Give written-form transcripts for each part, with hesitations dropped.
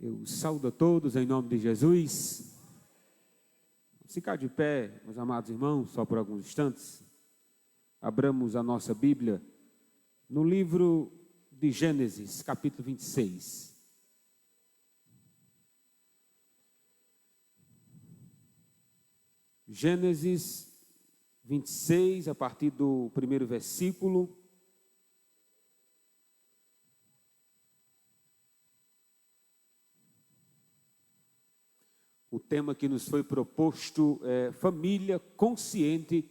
Eu saúdo a todos em nome de Jesus. Vamos ficar de pé, meus amados irmãos, só por alguns instantes. Abramos a nossa Bíblia no livro de Gênesis, capítulo 26. Gênesis 26, a partir do primeiro versículo. O tema que nos foi proposto é família consciente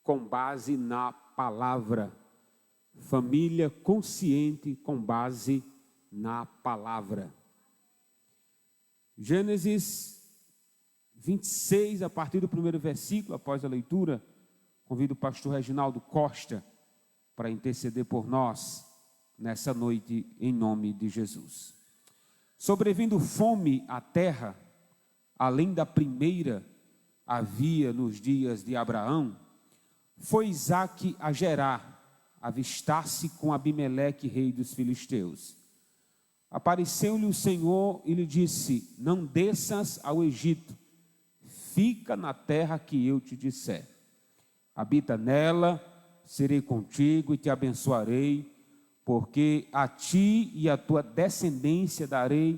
com base na palavra. Família consciente com base na palavra. Gênesis 26, a partir do primeiro versículo, após a leitura, convido o pastor Reginaldo Costa para interceder por nós nessa noite, em nome de Jesus. Sobrevindo fome à terra, além da primeira havia nos dias de Abraão, foi Isaque a Gerar, avistar-se com Abimeleque, rei dos filisteus. Apareceu-lhe o Senhor e lhe disse: não desças ao Egito, fica na terra que eu te disser. Habita nela, serei contigo e te abençoarei, porque a ti e à tua descendência darei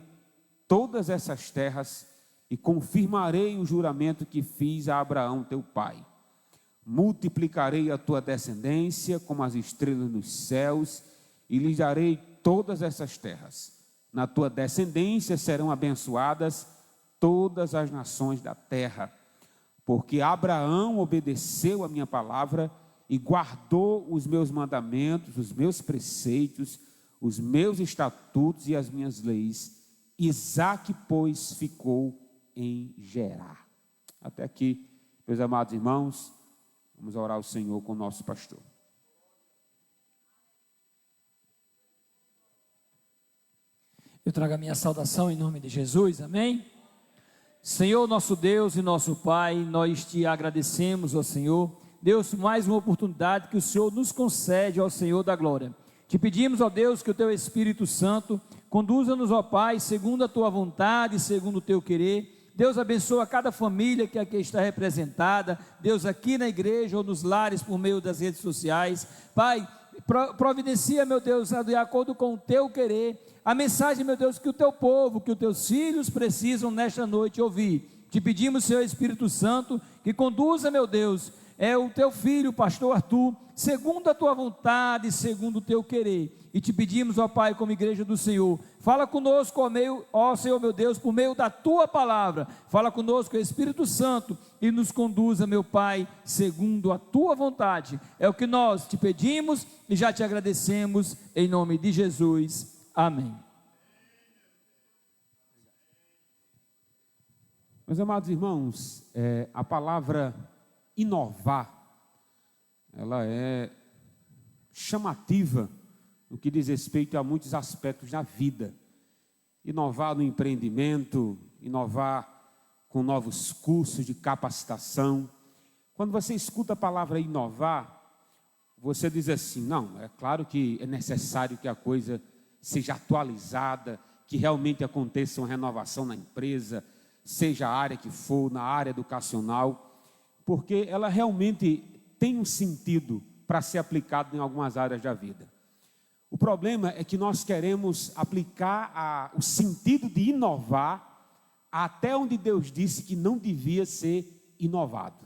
todas essas terras, e confirmarei o juramento que fiz a Abraão teu pai. Multiplicarei a tua descendência como as estrelas nos céus, e lhes darei todas essas terras. Na tua descendência serão abençoadas todas as nações da terra, porque Abraão obedeceu a minha palavra e guardou os meus mandamentos, os meus preceitos, os meus estatutos e as minhas leis. Isaque, pois, ficou em Gerar. Até aqui, meus amados irmãos, vamos orar ao Senhor com o nosso pastor. Eu trago a minha saudação em nome de Jesus, amém? Senhor, nosso Deus e nosso Pai, nós te agradecemos, ó Senhor, Deus, mais uma oportunidade que o Senhor nos concede, ó Senhor da glória. Te pedimos, ó Deus, que o teu Espírito Santo conduza-nos, ó Pai, segundo a tua vontade, segundo o teu querer. Deus abençoa cada família que aqui está representada, Deus, aqui na igreja ou nos lares por meio das redes sociais. Pai, providencia, meu Deus, de acordo com o teu querer, a mensagem, meu Deus, que o teu povo, que os teus filhos precisam nesta noite ouvir. Te pedimos, Senhor Espírito Santo, que conduza, meu Deus, o teu filho, o pastor Arthur, segundo a tua vontade, segundo o teu querer. E te pedimos, ó Pai, como igreja do Senhor, fala conosco, ó Senhor meu Deus, por meio da tua palavra. Fala conosco, Espírito Santo, e nos conduza, meu Pai, segundo a tua vontade. É o que nós te pedimos e já te agradecemos, em nome de Jesus. Amém. Meus amados irmãos, a palavra inovar, ela é chamativa no que diz respeito a muitos aspectos da vida. Inovar no empreendimento, inovar com novos cursos de capacitação. Quando você escuta a palavra inovar, você diz assim: não, é claro que é necessário que a coisa seja atualizada, que realmente aconteça uma renovação na empresa, seja a área que for, na área educacional, porque ela realmente tem um sentido para ser aplicado em algumas áreas da vida. O problema é que nós queremos aplicar o sentido de inovar até onde Deus disse que não devia ser inovado.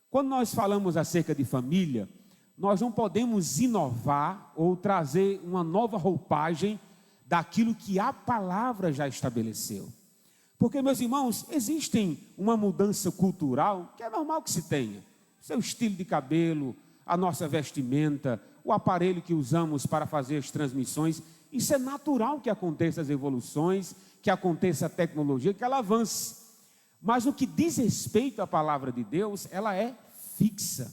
Quando nós falamos acerca de família, nós não podemos inovar ou trazer uma nova roupagem daquilo que a palavra já estabeleceu. Porque, meus irmãos, existe uma mudança cultural que é normal que se tenha. Seu estilo de cabelo, a nossa vestimenta, o aparelho que usamos para fazer as transmissões, isso é natural que aconteça as evoluções, que aconteça a tecnologia, que ela avance. Mas no que diz respeito à palavra de Deus, ela é fixa.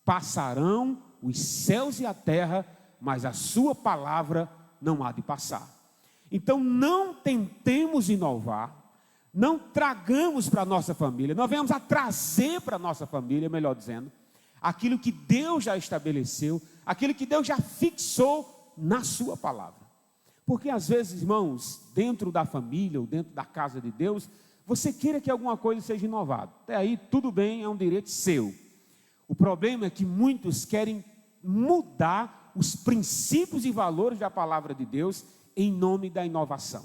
Passarão os céus e a terra, mas a sua palavra não há de passar. Então não tentemos inovar, não tragamos para a nossa família, não venhamos a trazer para a nossa família, melhor dizendo, aquilo que Deus já estabeleceu, aquilo que Deus já fixou na sua palavra. Porque às vezes, irmãos, dentro da família ou dentro da casa de Deus, você queira que alguma coisa seja inovada. Até aí, tudo bem, é um direito seu. O problema é que muitos querem mudar os princípios e valores da palavra de Deus em nome da inovação.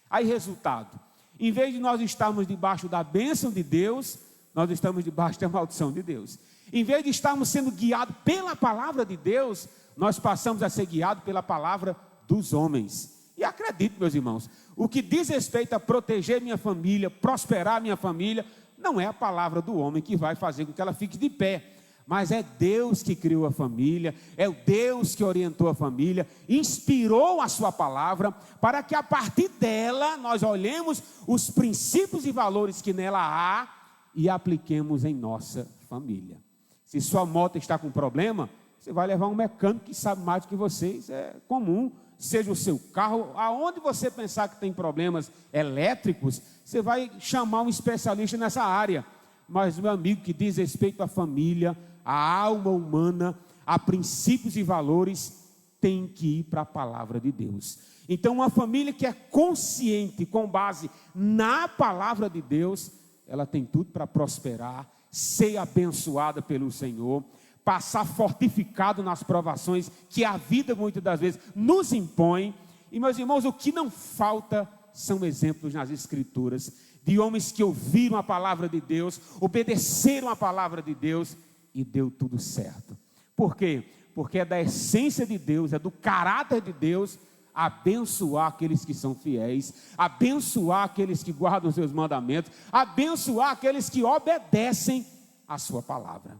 Aí, resultado, em vez de nós estarmos debaixo da bênção de Deus, nós estamos debaixo da maldição de Deus. Em vez de estarmos sendo guiados pela palavra de Deus, nós passamos a ser guiados pela palavra dos homens. E acredito, meus irmãos, o que diz respeito a proteger minha família, prosperar minha família, não é a palavra do homem que vai fazer com que ela fique de pé, mas é Deus que criou a família, é o Deus que orientou a família, inspirou a sua palavra, para que a partir dela nós olhemos os princípios e valores que nela há e apliquemos em nossa família. Se sua moto está com problema, você vai levar um mecânico que sabe mais do que vocês, é comum. Seja o seu carro, aonde você pensar que tem problemas elétricos, você vai chamar um especialista nessa área. Mas, meu amigo, que diz respeito à família, à alma humana, a princípios e valores, tem que ir para a palavra de Deus. Então, uma família que é consciente, com base na palavra de Deus, ela tem tudo para prosperar, ser abençoada pelo Senhor, passar fortificado nas provações que a vida muitas das vezes nos impõe. E, meus irmãos, o que não falta são exemplos nas Escrituras de homens que ouviram a palavra de Deus, obedeceram a palavra de Deus e deu tudo certo. Por quê? Porque é da essência de Deus, é do caráter de Deus abençoar aqueles que são fiéis, abençoar aqueles que guardam os seus mandamentos, abençoar aqueles que obedecem a sua palavra.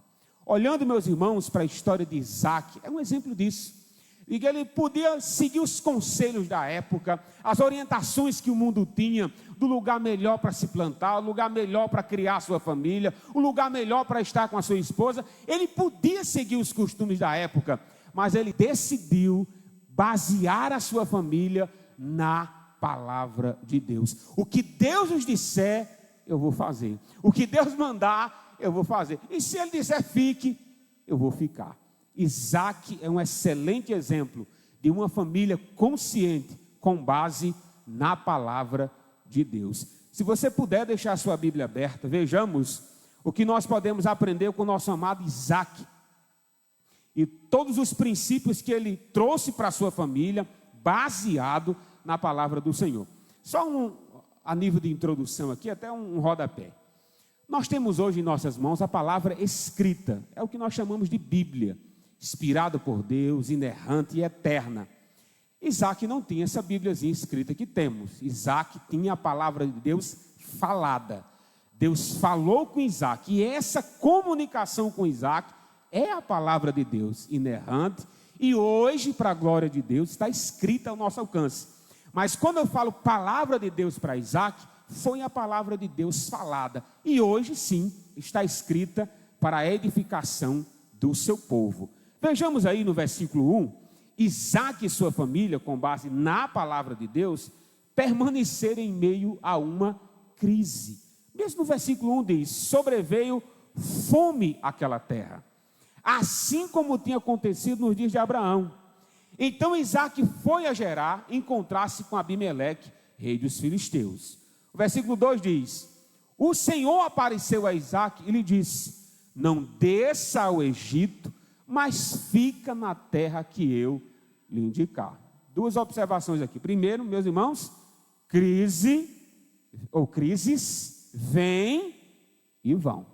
Olhando, meus irmãos, para a história de Isaac, é um exemplo disso. E que ele podia seguir os conselhos da época, as orientações que o mundo tinha, do lugar melhor para se plantar, o lugar melhor para criar a sua família, o lugar melhor para estar com a sua esposa. Ele podia seguir os costumes da época, mas ele decidiu basear a sua família na palavra de Deus. O que Deus nos disser, eu vou fazer. O que Deus mandar, eu vou fazer. E se ele disser fique, eu vou ficar. Isaac é um excelente exemplo de uma família consciente, com base na palavra de Deus. Se você puder deixar a sua Bíblia aberta, vejamos o que nós podemos aprender com o nosso amado Isaac. E todos os princípios que ele trouxe para a sua família, baseado na palavra do Senhor. Só a nível de introdução aqui, até um rodapé. Nós temos hoje em nossas mãos a palavra escrita, é o que nós chamamos de Bíblia, inspirada por Deus, inerrante e eterna. Isaac não tinha essa Bíbliazinha escrita que temos. Isaac tinha a palavra de Deus falada. Deus falou com Isaac, e essa comunicação com Isaac é a palavra de Deus, inerrante, e hoje, para a glória de Deus, está escrita ao nosso alcance. Mas quando eu falo palavra de Deus para Isaac, foi a palavra de Deus falada, e hoje sim, está escrita para a edificação do seu povo. Vejamos aí no versículo 1, Isaac e sua família, com base na palavra de Deus, permaneceram em meio a uma crise. Mesmo no versículo 1 diz, sobreveio fome àquela terra, assim como tinha acontecido nos dias de Abraão. Então Isaac foi a Gerar encontrar-se com Abimeleque, rei dos filisteus. O versículo 2 diz, o Senhor apareceu a Isaac e lhe disse, não desça ao Egito, mas fica na terra que eu lhe indicar. Duas observações aqui. Primeiro, meus irmãos, crises vêm e vão.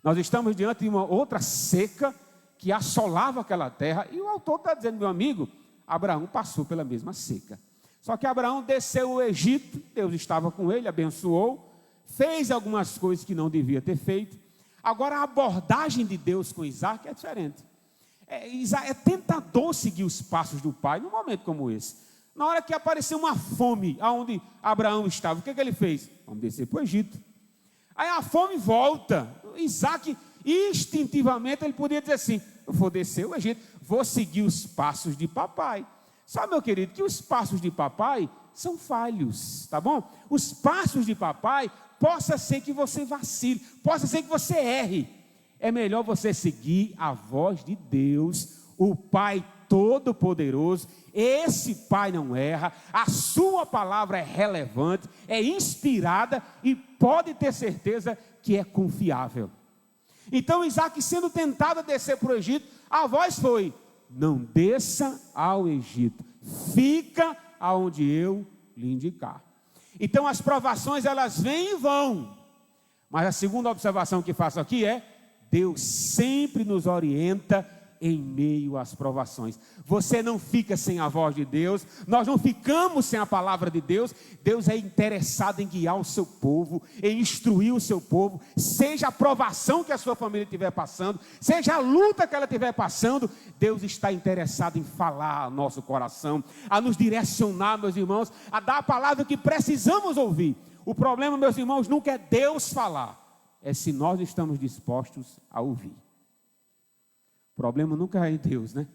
Nós estamos diante de uma outra seca que assolava aquela terra, e o autor está dizendo, meu amigo, Abraão passou pela mesma seca. Só que Abraão desceu ao Egito, Deus estava com ele, abençoou, fez algumas coisas que não devia ter feito. Agora a abordagem de Deus com Isaac é diferente. É tentador seguir os passos do pai num momento como esse. Na hora que apareceu uma fome, aonde Abraão estava, o que ele fez? Vamos descer para o Egito. Aí a fome volta. Isaac, instintivamente, ele podia dizer assim, eu vou descer o Egito, vou seguir os passos de papai. Só, meu querido, que os passos de papai são falhos, tá bom? Os passos de papai, possa ser que você vacile, possa ser que você erre. É melhor você seguir a voz de Deus, o Pai todo-poderoso, esse Pai não erra, a sua palavra é relevante, é inspirada e pode ter certeza que é confiável. Então Isaac, sendo tentado a descer para o Egito, a voz foi: não desça ao Egito, fica aonde eu lhe indicar. Então as provações, elas vêm e vão, mas a segunda observação que faço aqui é: Deus sempre nos orienta em meio às provações. Você não fica sem a voz de Deus, nós não ficamos sem a palavra de Deus. Deus é interessado em guiar o seu povo, em instruir o seu povo, seja a provação que a sua família estiver passando, seja a luta que ela estiver passando, Deus está interessado em falar ao nosso coração, a nos direcionar, meus irmãos, a dar a palavra que precisamos ouvir. O problema, meus irmãos, nunca é Deus falar, é se nós estamos dispostos a ouvir. O problema nunca é Deus, né?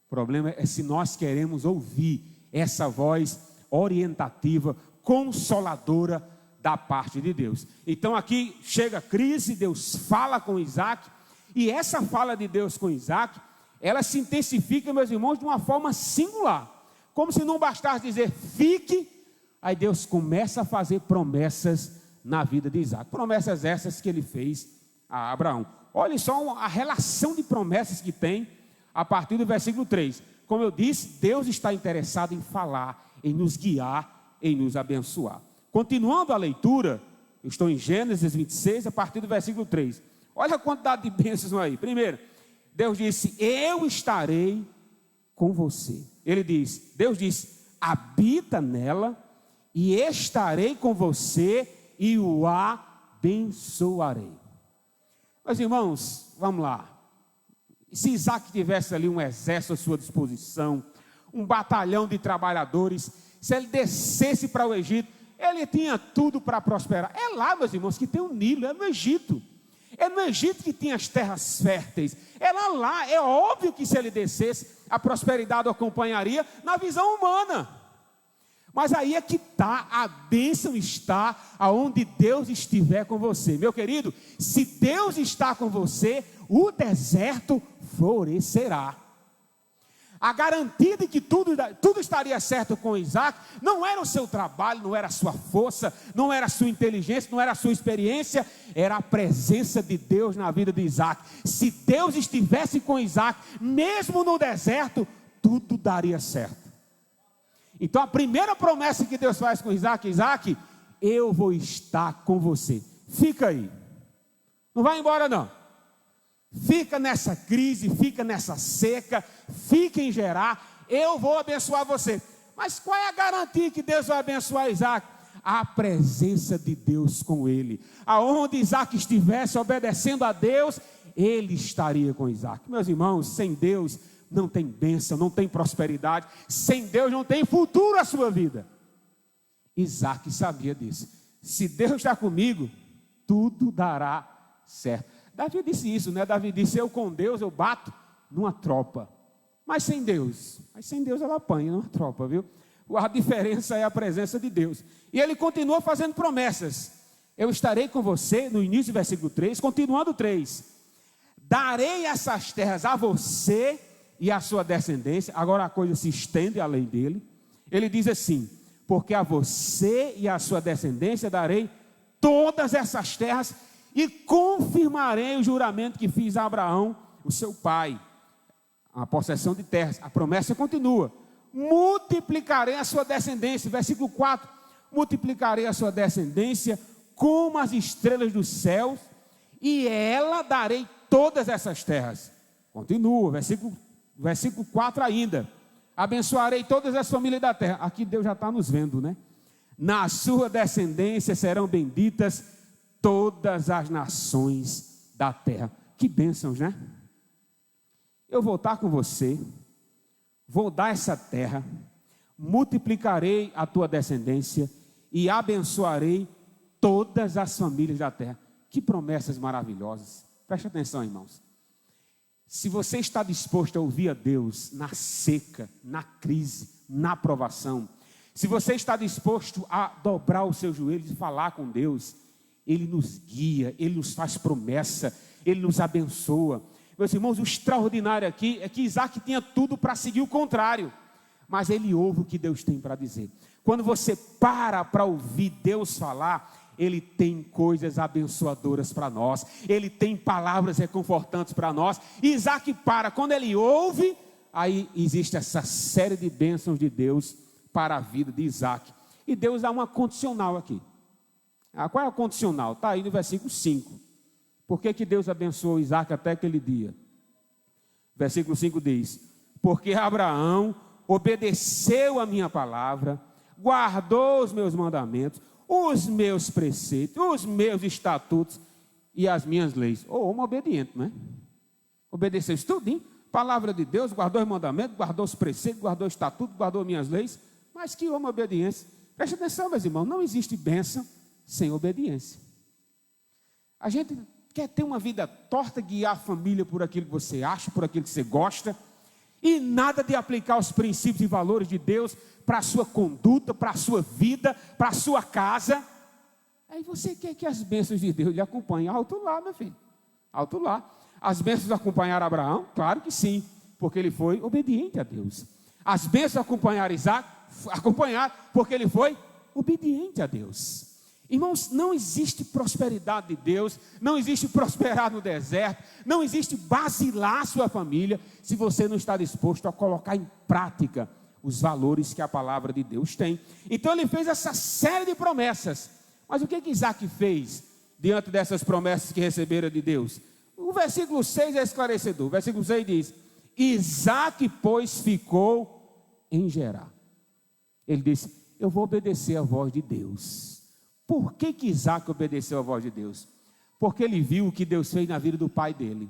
O problema é se nós queremos ouvir essa voz orientativa, consoladora da parte de Deus. Então aqui chega a crise, Deus fala com Isaac, e essa fala de Deus com Isaac, ela se intensifica, meus irmãos, de uma forma singular. Como se não bastasse dizer fique, aí Deus começa a fazer promessas na vida de Isaac. Promessas essas que ele fez a Abraão. Olha só a relação de promessas que tem a partir do versículo 3. Como eu disse, Deus está interessado em falar, em nos guiar, em nos abençoar. Continuando a leitura, eu estou em Gênesis 26, a partir do versículo 3. Olha a quantidade de bênçãos aí. Primeiro, Deus disse: eu estarei com você. Deus disse: habita nela e estarei com você e o abençoarei. Meus irmãos, vamos lá. Se Isaac tivesse ali um exército à sua disposição, um batalhão de trabalhadores, se ele descesse para o Egito, ele tinha tudo para prosperar. É lá, meus irmãos, que tem o Nilo, é no Egito. É no Egito que tinha as terras férteis. É lá, é óbvio que se ele descesse, a prosperidade o acompanharia na visão humana. Mas aí é que está, a bênção está aonde Deus estiver com você. Meu querido, se Deus está com você, o deserto florescerá. A garantia de que tudo estaria certo com Isaac, não era o seu trabalho, não era a sua força, não era a sua inteligência, não era a sua experiência, era a presença de Deus na vida de Isaac. Se Deus estivesse com Isaac, mesmo no deserto, tudo daria certo. Então a primeira promessa que Deus faz com Isaac: Isaac, eu vou estar com você. Fica aí. Não vai embora não. Fica nessa crise, fica nessa seca, fica em Gerar, eu vou abençoar você. Mas qual é a garantia que Deus vai abençoar Isaac? A presença de Deus com ele. Aonde Isaac estivesse obedecendo a Deus, ele estaria com Isaac. Meus irmãos, sem Deus não tem bênção, não tem prosperidade. Sem Deus não tem futuro a sua vida. Isaac sabia disso. Se Deus está comigo, tudo dará certo. Davi disse isso, né? Davi disse: eu com Deus eu bato numa tropa. Mas sem Deus ela apanha numa tropa, viu? A diferença é a presença de Deus. E ele continua fazendo promessas. Eu estarei com você, no início do versículo 3, continuando 3. Darei essas terras a você e a sua descendência. Agora a coisa se estende além dele. Ele diz assim: porque a você e a sua descendência darei todas essas terras e confirmarei o juramento que fiz a Abraão, o seu pai. A possessão de terras. A promessa continua: multiplicarei a sua descendência. Versículo 4: multiplicarei a sua descendência como as estrelas dos céus, e ela darei todas essas terras. Continua, versículo 4 ainda: abençoarei todas as famílias da terra. Aqui Deus já está nos vendo, né? Na sua descendência serão benditas todas as nações da terra. Que bênçãos, né? Eu vou estar com você, vou dar essa terra, multiplicarei a tua descendência e abençoarei todas as famílias da terra. Que promessas maravilhosas. Preste atenção, irmãos. Se você está disposto a ouvir a Deus na seca, na crise, na provação, se você está disposto a dobrar os seus joelhos e falar com Deus, Ele nos guia, Ele nos faz promessa, Ele nos abençoa. Meus irmãos, o extraordinário aqui é que Isaac tinha tudo para seguir o contrário, mas ele ouve o que Deus tem para dizer. Quando você para ouvir Deus falar, Ele tem coisas abençoadoras para nós, Ele tem palavras reconfortantes para nós. E Isaac quando ele ouve, aí existe essa série de bênçãos de Deus para a vida de Isaac. E Deus dá uma condicional aqui. Qual é a condicional? Está aí no versículo 5. Por que Deus abençoou Isaac até aquele dia? Versículo 5 diz: porque Abraão obedeceu a minha palavra, guardou os meus mandamentos, os meus preceitos, os meus estatutos e as minhas leis. Homem obediente, não é? Obedeceu isso tudinho, palavra de Deus, guardou os mandamentos, guardou os preceitos, guardou o estatuto, guardou minhas leis. Mas que homem obediência. Preste atenção, meus irmãos, não existe bênção sem obediência. A gente quer ter uma vida torta, guiar a família por aquilo que você acha, por aquilo que você gosta, e nada de aplicar os princípios e valores de Deus para a sua conduta, para a sua vida, para a sua casa. Aí você quer que as bênçãos de Deus lhe acompanhem. Alto lá, meu filho, alto lá. As bênçãos acompanharam Abraão? Claro que sim, porque ele foi obediente a Deus. As bênçãos acompanharam Isaac? Acompanharam, porque ele foi obediente a Deus. Irmãos, não existe prosperidade de Deus, não existe prosperar no deserto, não existe basilar a sua família, se você não está disposto a colocar em prática os valores que a palavra de Deus tem. Então ele fez essa série de promessas. Mas o que Isaac fez diante dessas promessas que recebera de Deus? O versículo 6 é esclarecedor. O versículo 6 diz: Isaac, pois, ficou em Gerar. Ele disse: eu vou obedecer a voz de Deus. Por que Isaac obedeceu a voz de Deus? Porque ele viu o que Deus fez na vida do pai dele.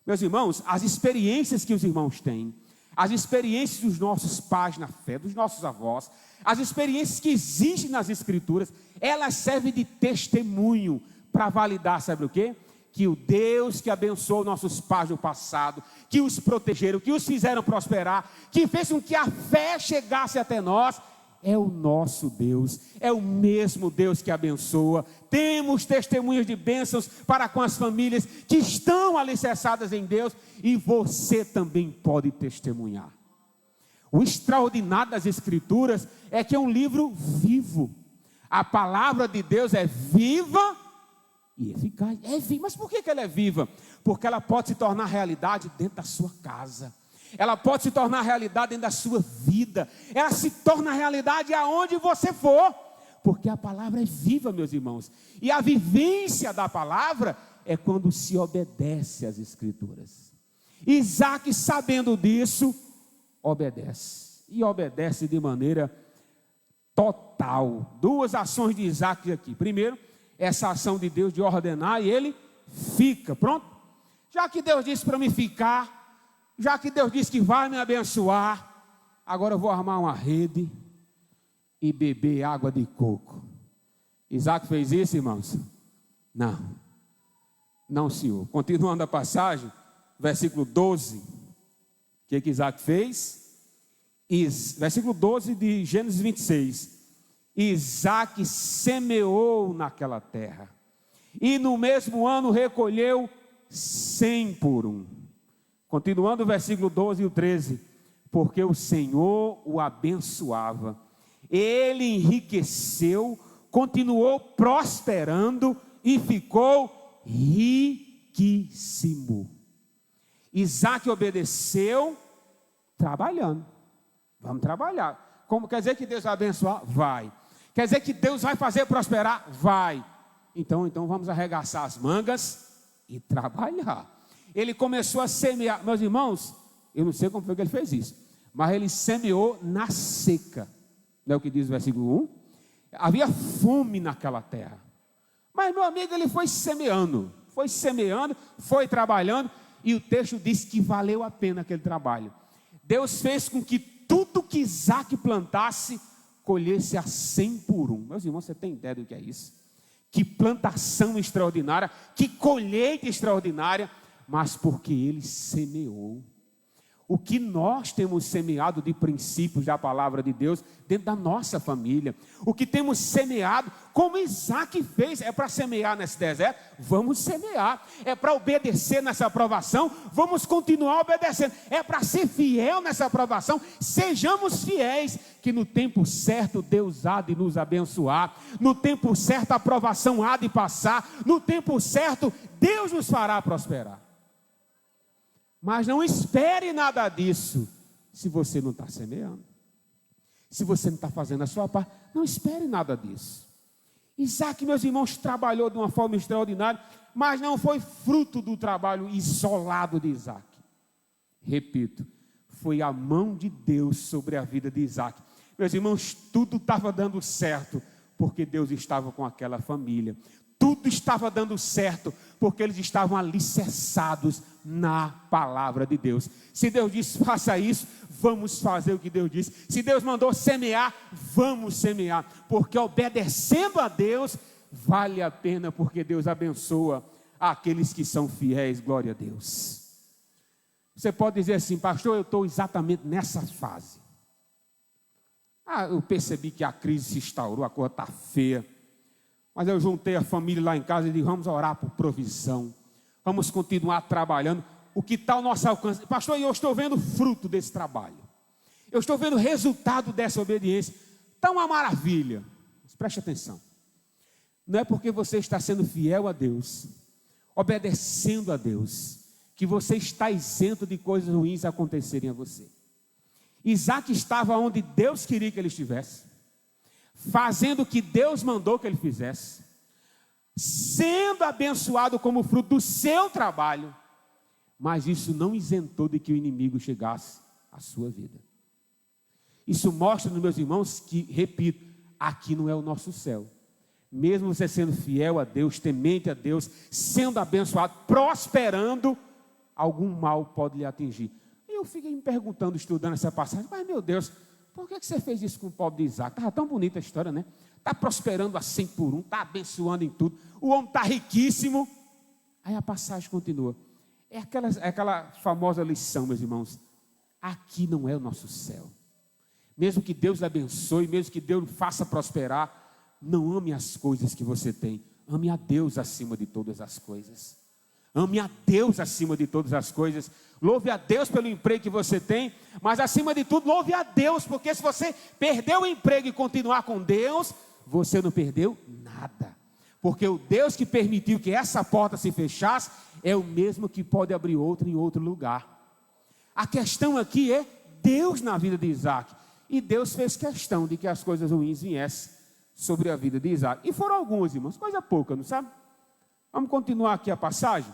Meus irmãos, as experiências que os irmãos têm, as experiências dos nossos pais na fé, dos nossos avós, as experiências que existem nas Escrituras, elas servem de testemunho para validar, sabe o quê? Que o Deus que abençoou nossos pais no passado, que os protegeram, que os fizeram prosperar, que fez com que a fé chegasse até nós, é o nosso Deus, é o mesmo Deus que abençoa. Temos testemunhos de bênçãos para com as famílias que estão alicerçadas em Deus, e você também pode testemunhar. O extraordinário das Escrituras é que é um livro vivo. A palavra de Deus é viva e eficaz. É viva. Mas por que ela é viva? Porque ela pode se tornar realidade dentro da sua casa. Ela pode se tornar realidade dentro da sua vida. Ela se torna realidade aonde você for. Porque a palavra é viva, meus irmãos. E a vivência da palavra é quando se obedece às Escrituras. Isaac, sabendo disso, obedece. E obedece de maneira total. Duas ações de Isaac aqui. Primeiro, essa ação de Deus de ordenar, e ele fica. Pronto? Já que Deus disse para mim ficar, já que Deus disse que vai me abençoar, agora eu vou armar uma rede e beber água de coco. Isaac fez isso, irmãos? Não, senhor. Continuando a passagem, versículo 12. O que Isaac fez? Versículo 12 de Gênesis 26. Isaac semeou naquela terra, e no mesmo ano recolheu 100 por um. Continuando o versículo 12 e o 13. Porque o Senhor o abençoava, ele enriqueceu, continuou prosperando e ficou riquíssimo. Isaac obedeceu trabalhando. Vamos trabalhar. Como quer dizer que Deus vai abençoar? Vai. Quer dizer que Deus vai fazer prosperar? Vai. Então vamos arregaçar as mangas e trabalhar. Ele começou a semear. Meus irmãos, eu não sei como foi que ele fez isso, mas ele semeou na seca. Não é o que diz o versículo 1? Havia fome naquela terra. Mas meu amigo, ele foi semeando, foi trabalhando, e o texto diz que valeu a pena aquele trabalho. Deus fez com que tudo que Isaac plantasse, colhesse a 100 por um. Meus irmãos, você tem ideia do que é isso? Que plantação extraordinária, que colheita extraordinária, mas porque ele semeou. o que nós temos semeado de princípios da palavra de Deus dentro da nossa família. O que temos semeado, como Isaac fez. É para semear nesse deserto? Vamos semear. É para obedecer nessa aprovação? Vamos continuar obedecendo. É para ser fiel nessa aprovação? Sejamos fiéis, que no tempo certo Deus há de nos abençoar. No tempo certo a aprovação há de passar. No tempo certo Deus nos fará prosperar. Mas não espere nada disso se você não está semeando. Se você não está fazendo a sua parte, não espere nada disso. Isaac, meus irmãos, trabalhou de uma forma extraordinária, mas não foi fruto do trabalho isolado de Isaac. Repito, foi a mão de Deus sobre a vida de Isaac. Meus irmãos, tudo estava dando certo, porque Deus estava com aquela família. Tudo estava dando certo, porque eles estavam alicerçados na palavra de Deus. Se Deus disse, faça isso, vamos fazer o que Deus disse. Se Deus mandou semear, vamos semear. Porque obedecendo a Deus, vale a pena, porque Deus abençoa aqueles que são fiéis, glória a Deus. Você pode dizer assim, pastor, eu estou exatamente nessa fase. Eu percebi que a crise se instaurou, a coisa está feia. Mas eu juntei a família lá em casa e disse, vamos orar por provisão. Vamos continuar trabalhando. O que está ao nosso alcance? Pastor, eu estou vendo fruto desse trabalho. Eu estou vendo o resultado dessa obediência. Está uma maravilha. Mas preste atenção. Não é porque você está sendo fiel a Deus, obedecendo a Deus, que você está isento de coisas ruins acontecerem a você. Isaac estava onde Deus queria que ele estivesse, fazendo o que Deus mandou que ele fizesse, sendo abençoado como fruto do seu trabalho, mas isso não isentou de que o inimigo chegasse à sua vida. Isso mostra, meus irmãos, que, repito, aqui não é o nosso céu. Mesmo você sendo fiel a Deus, temente a Deus, sendo abençoado, prosperando, algum mal pode lhe atingir. E eu fiquei me perguntando, estudando essa passagem, mas meu Deus, por que você fez isso com o pobre de Isaac? Estava tão bonita a história, né? Está prosperando a 100 por 1, está abençoando em tudo. O homem está riquíssimo. Aí a passagem continua. É aquela famosa lição, meus irmãos. Aqui não é o nosso céu. Mesmo que Deus lhe abençoe, mesmo que Deus lhe faça prosperar, não ame as coisas que você tem. Ame a Deus acima de todas as coisas. Ame a Deus acima de todas as coisas. Louve a Deus pelo emprego que você tem, mas acima de tudo, louve a Deus, porque se você perdeu o emprego e continuar com Deus, você não perdeu nada. Porque o Deus que permitiu que essa porta se fechasse, é o mesmo que pode abrir outra em outro lugar. A questão aqui é Deus na vida de Isaac. E Deus fez questão de que as coisas ruins viessem sobre a vida de Isaac. E foram algumas, irmãos, coisa pouca, não sabe? Vamos continuar aqui a passagem.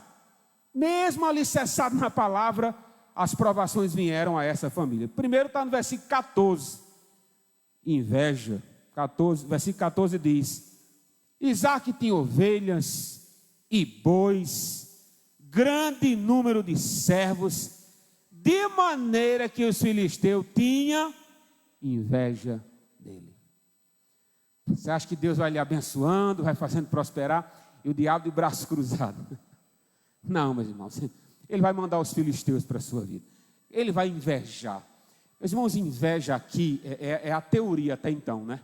Mesmo alicerçado na palavra, as provações vieram a essa família. Primeiro está no versículo 14. Inveja. Versículo 14 diz: Isaac tinha ovelhas e bois, grande número de servos, de maneira que os filisteus tinham inveja dele. Você acha que Deus vai lhe abençoando, vai fazendo prosperar, e o diabo de braço cruzado? Não, meus irmãos, ele vai mandar os filisteus para a sua vida. Ele vai invejar. Meus irmãos, inveja aqui é a teoria até então, né?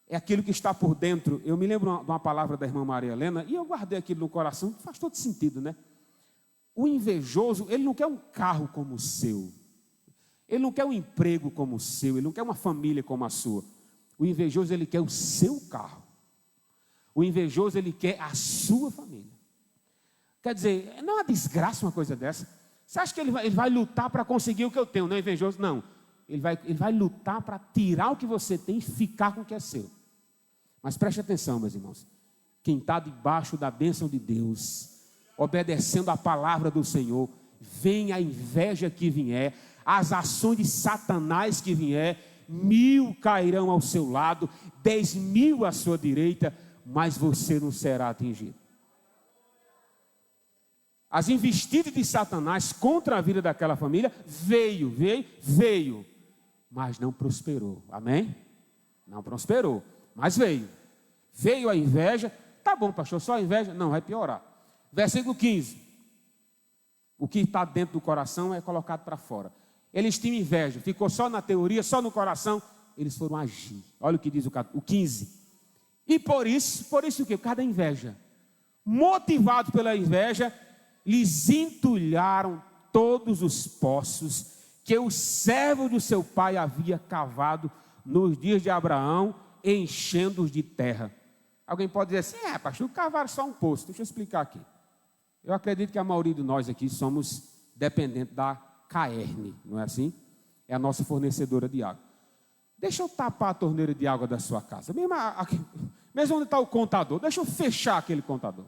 É aquilo que está por dentro. Eu me lembro de uma palavra da irmã Maria Helena, e eu guardei aquilo no coração, faz todo sentido, né? O invejoso, ele não quer um carro como o seu. Ele não quer um emprego como o seu. Ele não quer uma família como a sua. O invejoso, ele quer o seu carro. O invejoso, ele quer a sua família. Quer dizer, não é uma desgraça uma coisa dessa. Você acha que ele vai lutar para conseguir o que eu tenho? Não é invejoso? Não. Ele vai lutar para tirar o que você tem e ficar com o que é seu. Mas preste atenção, meus irmãos. Quem está debaixo da bênção de Deus, obedecendo a palavra do Senhor, vem a inveja que vier, as ações de Satanás que vier, 1000 cairão ao seu lado, 10.000 à sua direita, mas você não será atingido. As investidas de Satanás contra a vida daquela família veio, mas não prosperou. Amém? Não prosperou, mas veio. Veio a inveja. Tá bom, pastor, só a inveja? Não, vai piorar. Versículo 15. O que está dentro do coração é colocado para fora. Eles tinham inveja, ficou só na teoria, só no coração, eles foram agir. Olha o que diz o 15. E por isso o quê? Por causa da inveja. Motivados pela inveja, lhes entulharam todos os poços que o servo do seu pai havia cavado nos dias de Abraão, enchendo-os de terra. Alguém pode dizer assim, pastor, cavaram só um poço. Deixa eu explicar aqui. Eu acredito que a maioria de nós aqui somos dependentes da Caerne, não é assim? É a nossa fornecedora de água. Deixa eu tapar a torneira de água da sua casa. Mesmo onde está o contador, deixa eu fechar aquele contador.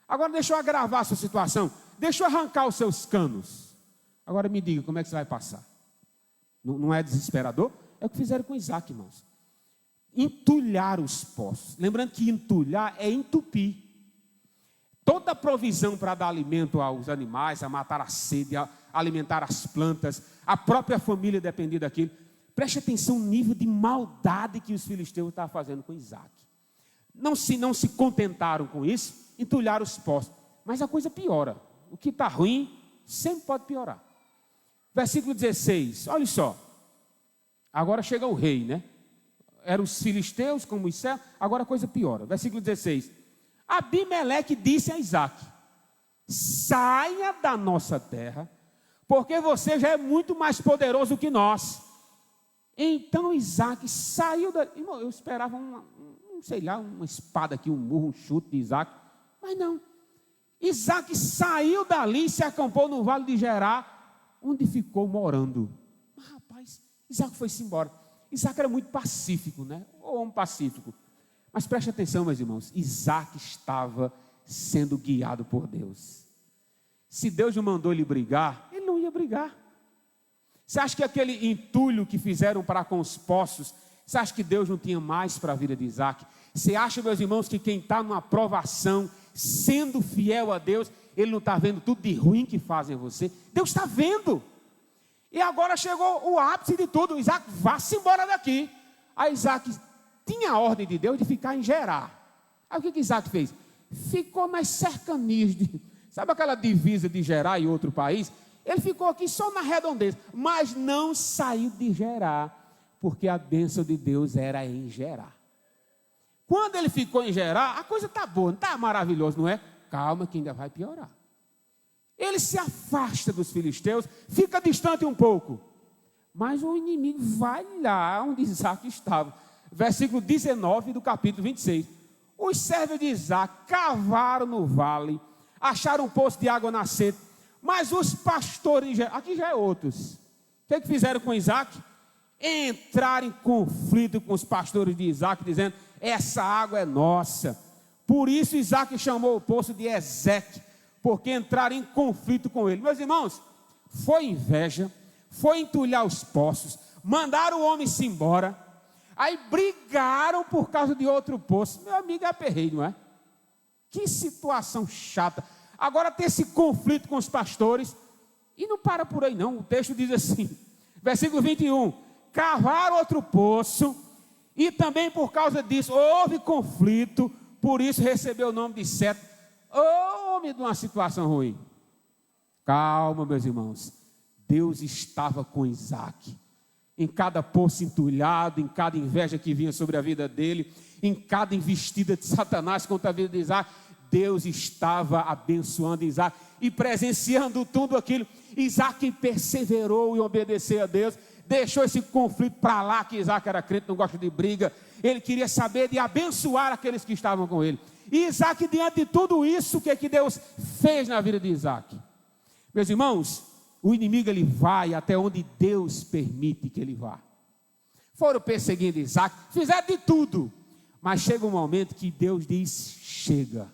Agora deixa eu agravar a sua situação. Deixa eu arrancar os seus canos. Agora me diga, como é que você vai passar? Não é desesperador? É o que fizeram com Isaac, irmãos. Entulhar os poços. Lembrando que entulhar é entupir. Toda provisão para dar alimento aos animais, a matar a sede, a alimentar as plantas, a própria família dependia daquilo. Preste atenção no nível de maldade que os filisteus estavam fazendo com Isaac. Não se contentaram com isso, entulharam os poços. Mas a coisa piora. O que está ruim sempre pode piorar. Versículo 16, olha só. Agora chega o rei, né? Eram os filisteus como os céus, agora a coisa piora. Versículo 16. Abimeleque disse a Isaac: saia da nossa terra, porque você já é muito mais poderoso que nós. Então Isaac saiu da... Irmão, eu esperava uma espada aqui, um murro, um chute de Isaac, mas não. Isaac saiu dali e se acampou no vale de Gerar, onde ficou morando. Mas rapaz, Isaac foi-se embora. Isaac era muito pacífico, né? O homem pacífico. Mas preste atenção, meus irmãos, Isaac estava sendo guiado por Deus. Se Deus não mandou ele brigar, ele não ia brigar. Você acha que aquele entulho que fizeram para com os poços, você acha que Deus não tinha mais para a vida de Isaac? Você acha, meus irmãos, que quem está numa provação, sendo fiel a Deus, ele não está vendo tudo de ruim que fazem a você? Deus está vendo. E agora chegou o ápice de tudo. Isaac, vá-se embora daqui. Aí Isaac tinha a ordem de Deus de ficar em Gerar. Aí o que Isaac fez? Ficou nas cercanias sabe aquela divisa de Gerar e outro país? Ele ficou aqui só na redondeza, mas não saiu de Gerar, porque a bênção de Deus era em Gerar. Quando ele ficou em Gerar, a coisa está boa, não está maravilhoso, não é? Calma que ainda vai piorar. Ele se afasta dos filisteus, fica distante um pouco, mas o inimigo vai lá onde Isaac estava. Versículo 19 do capítulo 26. Os servos de Isaac cavaram no vale, acharam um poço de água nascente, mas os pastores, aqui já é outros. O que fizeram com Isaac? Entraram em conflito com os pastores de Isaac, dizendo: essa água é nossa. Por isso Isaac chamou o poço de Ezeque, porque entraram em conflito com ele. Meus irmãos, foi inveja, foi entulhar os poços, mandaram o homem se embora, aí brigaram por causa de outro poço. Meu amigo, é aperreio, não é? Que situação chata. Agora tem esse conflito com os pastores, e não para por aí não. O texto diz assim, versículo 21, cavaram outro poço, e também por causa disso houve conflito, por isso recebeu o nome de Sete. Homem de uma situação ruim. Calma, meus irmãos, Deus estava com Isaac, em cada poço entulhado, em cada inveja que vinha sobre a vida dele, em cada investida de Satanás contra a vida de Isaac, Deus estava abençoando Isaac e presenciando tudo aquilo. Isaac perseverou e obedeceu a Deus, deixou esse conflito para lá, que Isaac era crente, não gosta de briga, ele queria saber de abençoar aqueles que estavam com ele. E Isaac, diante de tudo isso, o que é que Deus fez na vida de Isaac? Meus irmãos, o inimigo ele vai até onde Deus permite que ele vá. Foram perseguindo Isaac, fizeram de tudo, mas chega um momento que Deus diz: chega.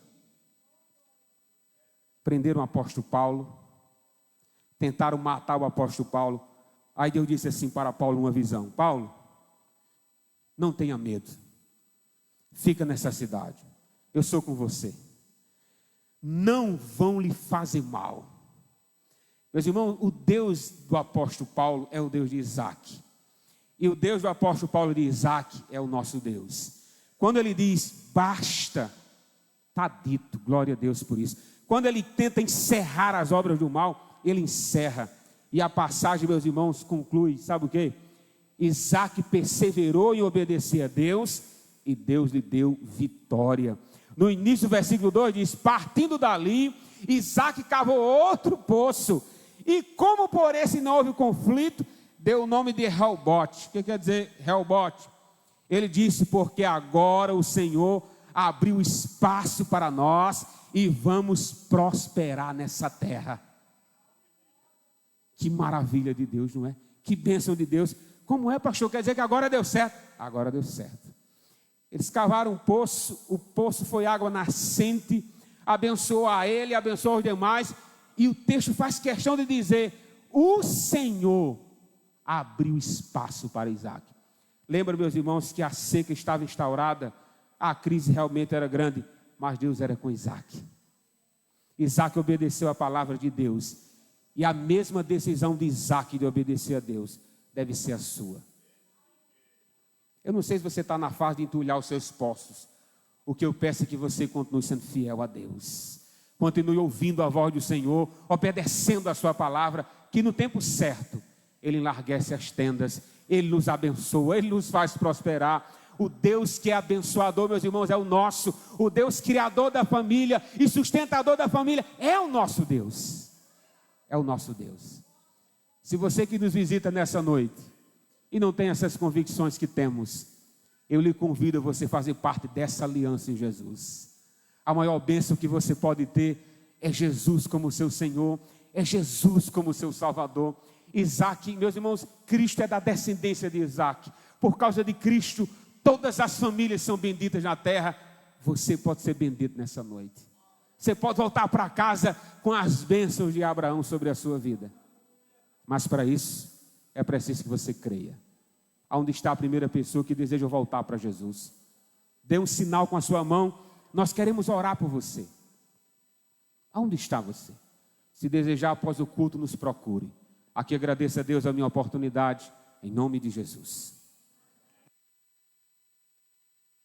Prenderam o apóstolo Paulo, tentaram matar o apóstolo Paulo. Aí Deus disse assim para Paulo uma visão: Paulo, não tenha medo, fica nessa cidade, eu sou com você, não vão lhe fazer mal. Meus irmãos, o Deus do apóstolo Paulo é o Deus de Isaac, e o Deus do apóstolo Paulo de Isaac é o nosso Deus. Quando ele diz basta, está dito, glória a Deus por isso. Quando ele tenta encerrar as obras do mal, ele encerra. E a passagem, meus irmãos, conclui, sabe o quê? Isaac perseverou em obedecer a Deus e Deus lhe deu vitória. No início do versículo 2 diz: partindo dali, Isaac cavou outro poço, e como por esse não houve conflito, deu o nome de Reobote. O que quer dizer Reobote? Ele disse: porque agora o Senhor abriu espaço para nós e vamos prosperar nessa terra. Que maravilha de Deus, não é? Que bênção de Deus. Como é, pastor? Quer dizer que agora deu certo? Agora deu certo. Eles cavaram um poço, o poço foi água nascente, abençoou a ele, abençoou os demais, e o texto faz questão de dizer: o Senhor abriu espaço para Isaac. Lembra, meus irmãos, que a seca estava instaurada, a crise realmente era grande, mas Deus era com Isaac. Isaac obedeceu a palavra de Deus, e a mesma decisão de Isaac de obedecer a Deus deve ser a sua. Eu não sei se você está na fase de entulhar os seus poços. O que eu peço é que você continue sendo fiel a Deus. Continue ouvindo a voz do Senhor, obedecendo a sua palavra, que no tempo certo, Ele enlarguece as tendas, Ele nos abençoa, Ele nos faz prosperar. O Deus que é abençoador, meus irmãos, é o nosso. O Deus criador da família e sustentador da família é o nosso Deus. É o nosso Deus. Se você que nos visita nessa noite e não tem essas convicções que temos, eu lhe convido a você fazer parte dessa aliança em Jesus. A maior bênção que você pode ter é Jesus como seu Senhor, é Jesus como seu Salvador. Isaac, meus irmãos, Cristo é da descendência de Isaac. Por causa de Cristo, todas as famílias são benditas na terra. Você pode ser bendito nessa noite. Você pode voltar para casa com as bênçãos de Abraão sobre a sua vida. Mas para isso, é preciso que você creia. Aonde está a primeira pessoa que deseja voltar para Jesus? Dê um sinal com a sua mão. Nós queremos orar por você. Aonde está você? Se desejar, após o culto, nos procure. Aqui agradeço a Deus a minha oportunidade. Em nome de Jesus.